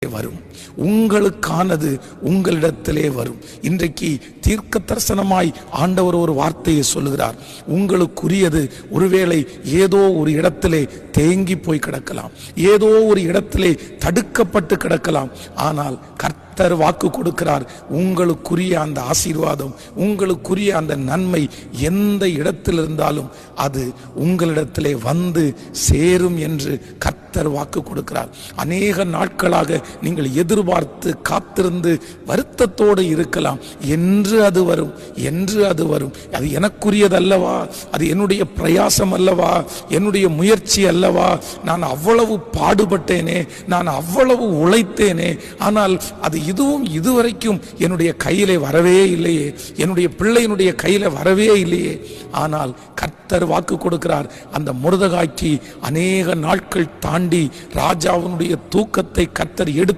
வரும். உங்களுக்கானது உங்களிடத்திலே வரும். இன்றைக்கு தீர்க்க தரிசனமாய் ஆண்டவர் ஒரு வார்த்தையை சொல்லுகிறார். உங்களுக்குரியது ஒருவேளை ஏதோ ஒரு இடத்திலே தேங்கி போய் கிடக்கலாம், ஏதோ ஒரு இடத்திலே தடுக்கப்பட்டு கிடக்கலாம். ஆனால் கர்த்தர் வாக்கு கொடுக்கிறார், உங்களுக்குரிய அந்த ஆசீர்வாதம், உங்களுக்குரிய அந்த நன்மை எந்த இடத்தில் இருந்தாலும் அது உங்களிடத்திலே வந்து சேரும் என்று கர்த்தர் வாக்கு கொடுக்கிறார். அநேக நாட்களாக நீங்கள் எதிர்பார்த்து காத்திருந்து வருத்தத்தோடு இருக்கலாம். என்று அது வரும், என்று அது வரும். அது எனக்குரியதல்லவா, அது என்னுடைய பிரயாசம் அல்லவா, என்னுடைய முயற்சி அல்லவா, நான் அவ்வளவு பாடுபட்டேனே, நான் அவ்வளவு உழைத்தேனே, ஆனால் அது இதுவும் இதுவரைக்கும் என்னுடைய கையிலே வரவே இல்லையே, என்னுடைய பிள்ளையினுடைய கையில வரவே இல்லையே. ஆனால் கர்த்தர் வாக்கு கொடுக்கிறார், அந்த மொர்தெகாய்க்கு அநேக நாட்கள் தாண்டி ராஜாவினுடைய தூக்கத்தை கர்த்தர் எடுத்து